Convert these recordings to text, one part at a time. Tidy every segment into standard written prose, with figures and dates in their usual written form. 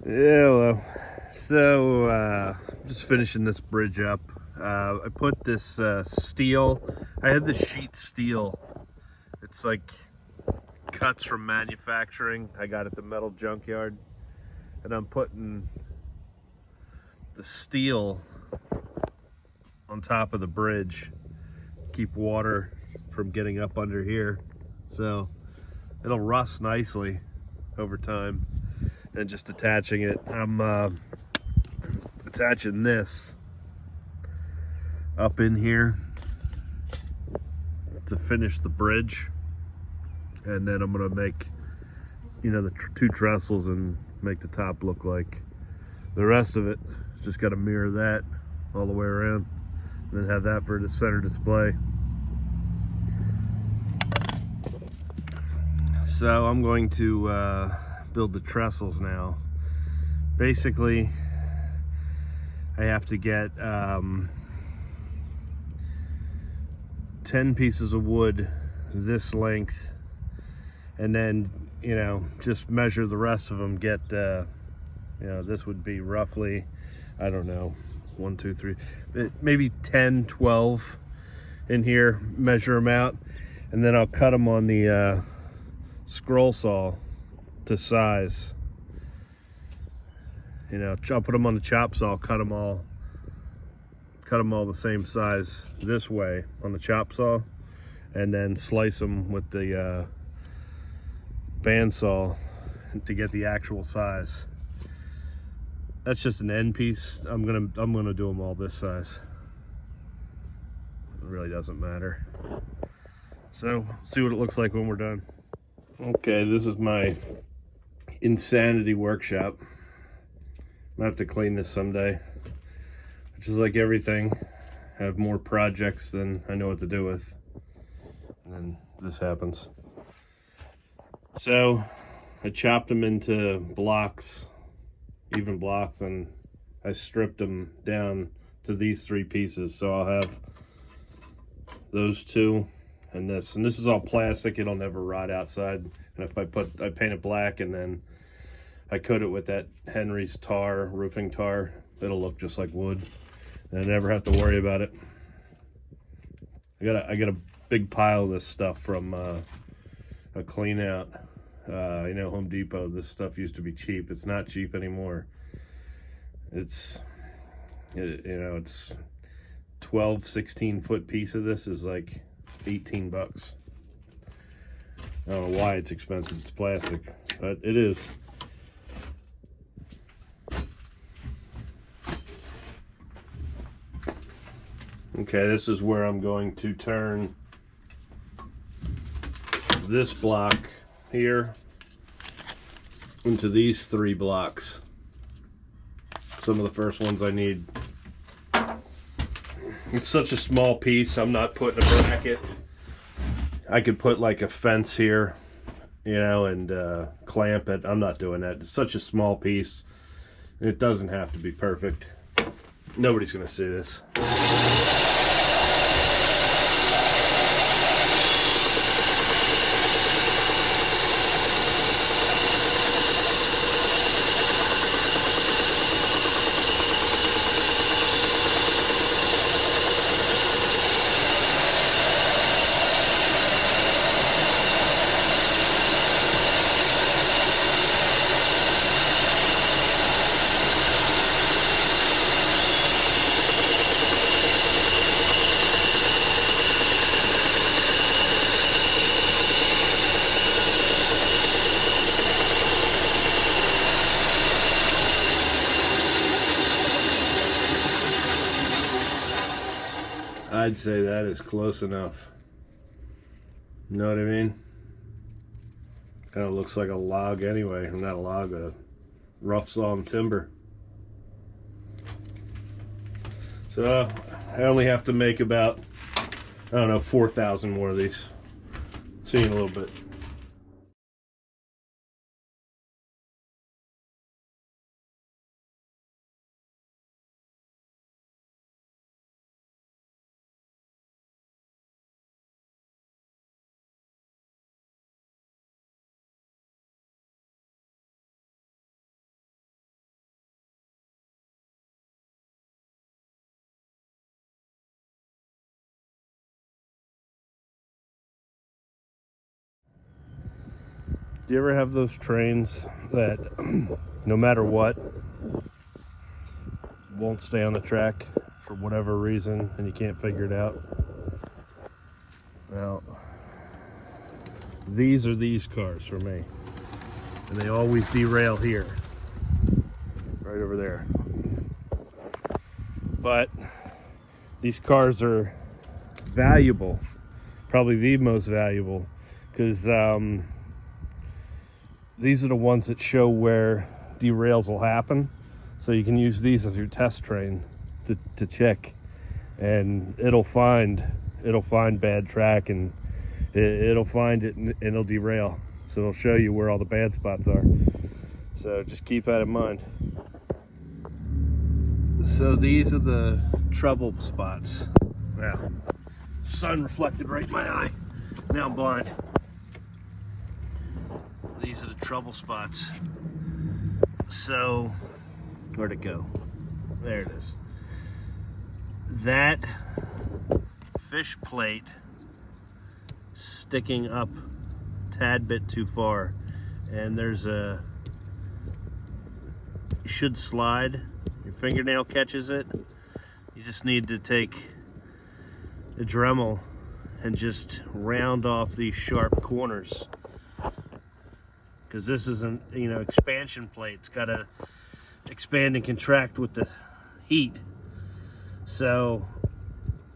Yeah, well, so just finishing this bridge up. I put this steel. I had this sheet steel. It's like cuts from manufacturing. I got at the metal junkyard, and I'm putting the steel on top of the bridge, keep water from getting up under here, so it'll rust nicely over time. And just attaching it, I'm attaching this up in here to finish the bridge, and then I'm gonna make, the two trestles and make the top look like the rest of it. Just got to mirror that all the way around, and then have that for the center display. So I'm going to build the trestles now. Basically, I have to get 10 pieces of wood this length, and then just measure the rest of them. Get this would be roughly, I don't know, 1 2 3, maybe 10 12 in here. Measure them out, and then I'll cut them on the scroll saw to size. I'll put them on the chop saw, cut them all the same size this way on the chop saw, and then slice them with the bandsaw to get the actual size. That's just an end piece. I'm gonna do them all this size. It really doesn't matter. So see what it looks like when we're done. Okay, this is my insanity workshop. I'm gonna have to clean this someday, which is like everything. I have more projects than I know what to do with, and then this happens. So I chopped them into blocks, even blocks, and I stripped them down to these 3 pieces. So I'll have those 2 and this is all plastic. It'll never rot outside. And if I paint it black, and then I coat it with that Henry's tar, roofing tar, it'll look just like wood, and I never have to worry about it. I got a big pile of this stuff from a clean out. Home Depot. This stuff used to be cheap. It's not cheap anymore. It's 12 16 foot piece of this is like $18. I don't know why it's expensive. It's plastic, but it is. Okay, this is where I'm going to turn this block here into these 3 blocks. Some of the first ones I need. It's such a small piece, I'm not putting a bracket. I could put like a fence here, and clamp it. I'm not doing that. It's such a small piece. It doesn't have to be perfect. Nobody's gonna see this. I'd say that is close enough. You know what I mean? Kind of looks like a log anyway. Not a log, a rough sawn timber. So I only have to make about, 4,000 more of these. See you in a little bit. Do you ever have those trains that no matter what won't stay on the track for whatever reason and you can't figure it out? Well, these are these cars for me, and they always derail here, right over there. But these cars are valuable, probably the most valuable, because these are the ones that show where derails will happen, so you can use these as your test train to check, and it'll find bad track, and it'll find it and it'll derail, so it'll show you where all the bad spots are. So just keep that in mind. So these are the trouble spots. Wow, sun reflected right in my eye, now I'm blind. These are the trouble spots. So, where'd it go? There it is. That fish plate sticking up a tad bit too far, and there's a, you should slide, your fingernail catches it. You just need to take a Dremel and just round off these sharp corners, because this isn't, you know, expansion plate. It's got to expand and contract with the heat. So,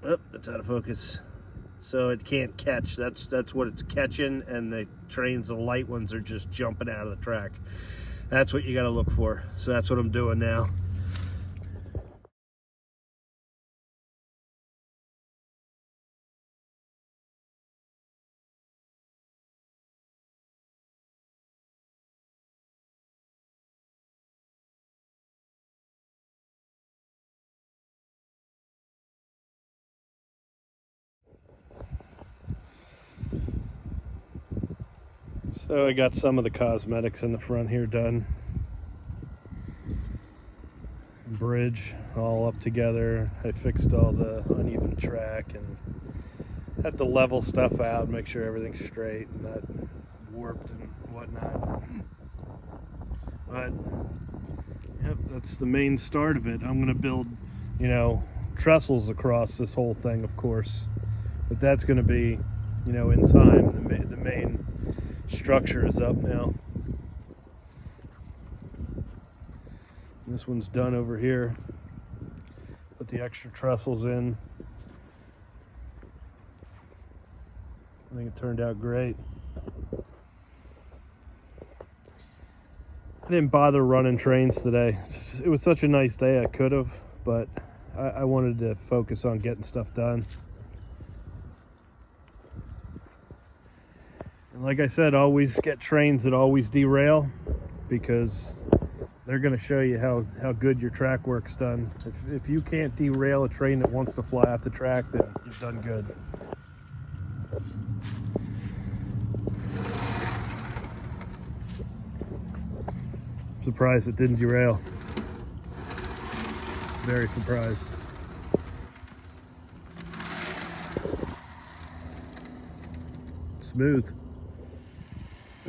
oh, that's out of focus. So it can't catch. That's what it's catching, and the trains, the light ones, are just jumping out of the track. That's what you got to look for. So that's what I'm doing now. So I got some of the cosmetics in the front here done. Bridge all up together. I fixed all the uneven track and had to level stuff out, make sure everything's straight and not warped and whatnot. But yep, that's the main start of it. I'm gonna build, you know, trestles across this whole thing, of course, but that's gonna be, you know, in time. The main structure is up now. This one's done over here. Put the extra trestles in. I think it turned out great. I didn't bother running trains today. It was such a nice day. I could have, but I wanted to focus on getting stuff done. And like I said, always get trains that always derail, because they're going to show you how good your track work's done. If you can't derail a train that wants to fly off the track, then you've done good. I'm surprised it didn't derail. Very surprised. Smooth.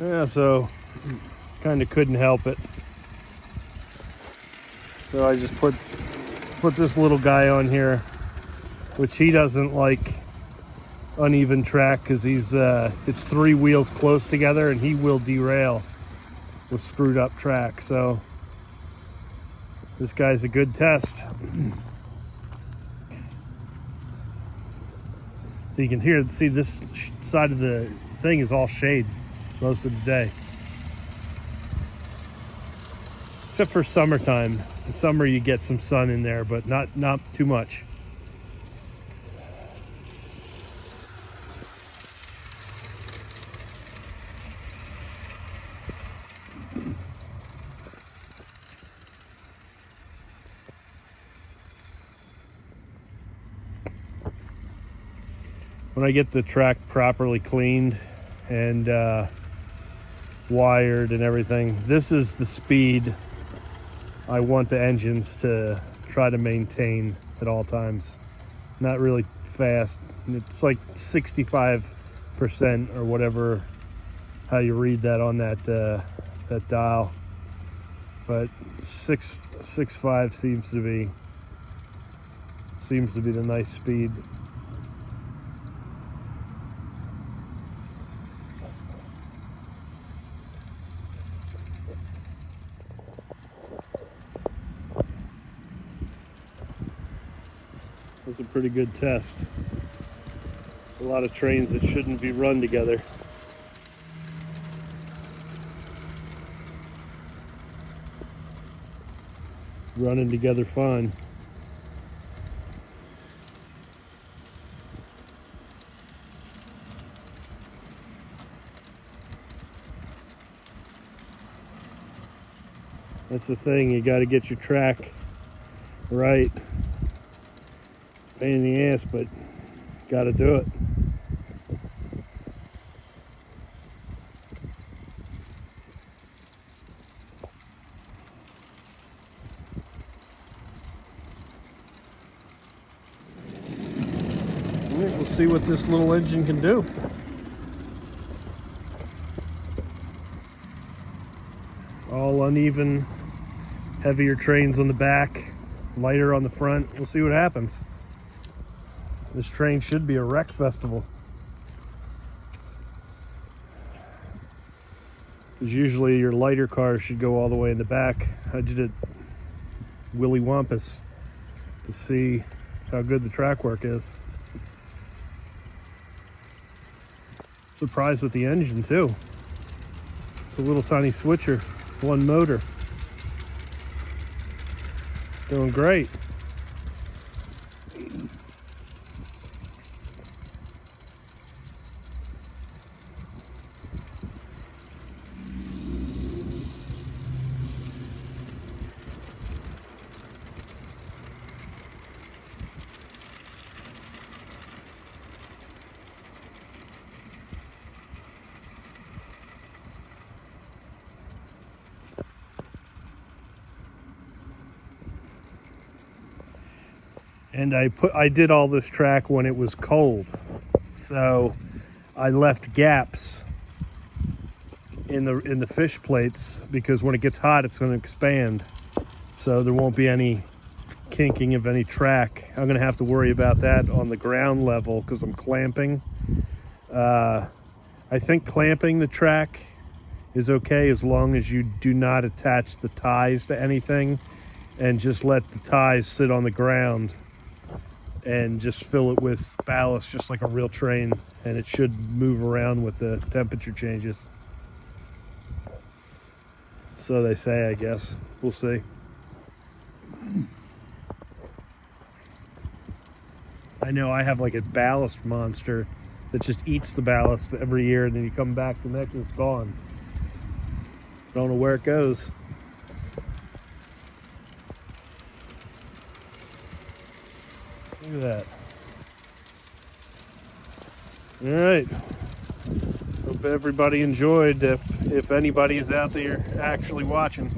Yeah, so kind of couldn't help it. So I just put this little guy on here, which he doesn't like uneven track, because he's it's three wheels close together and he will derail with screwed up track. So this guy's a good test. So you can see this side of the thing is all shade most of the day, except for summertime. In summer you get some sun in there, but not too much. When I get the track properly cleaned and wired and everything, this is the speed I want the engines to try to maintain at all times. Not really fast. It's like 65% or whatever how you read that on that that dial, but 6.5 seems to be the nice speed. That's a pretty good test. A lot of trains that shouldn't be run together. Running together fine. That's the thing, you got to get your track right. Pain in the ass, but got to do it. We'll see what this little engine can do. All uneven, heavier trains on the back, lighter on the front. We'll see what happens. This train should be a wreck festival. Because usually your lighter cars should go all the way in the back. I did it Willy Wampus to see how good the track work is. Surprised with the engine too. It's a little tiny switcher, one motor. Doing great. And I did all this track when it was cold, so I left gaps in the fish plates, because when it gets hot it's going to expand, so there won't be any kinking of any track. I'm going to have to worry about that on the ground level because I'm clamping. I think clamping the track is okay as long as you do not attach the ties to anything and just let the ties sit on the ground and just fill it with ballast just like a real train, and it should move around with the temperature changes. So they say, I guess. We'll see. I know I have like a ballast monster that just eats the ballast every year, and then you come back the next, it's gone. Don't know where it goes. Look at that. All right. Hope everybody enjoyed, if anybody is out there actually watching.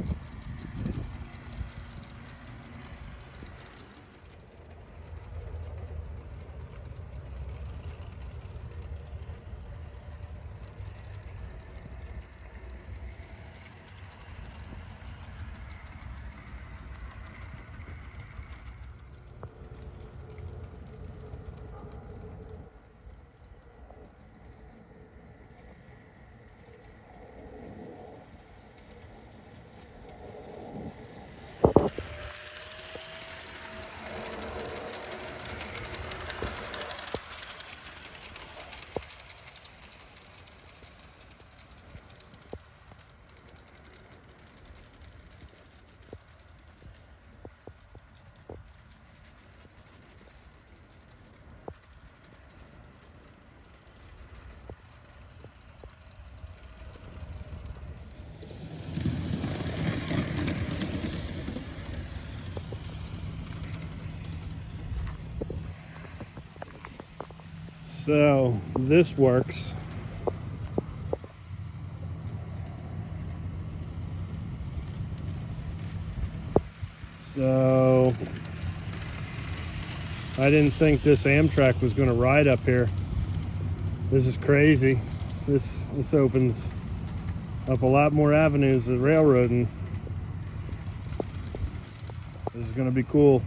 So this works. So I didn't think this Amtrak was going to ride up here. This is crazy. This opens up a lot more avenues of railroading. This is going to be cool.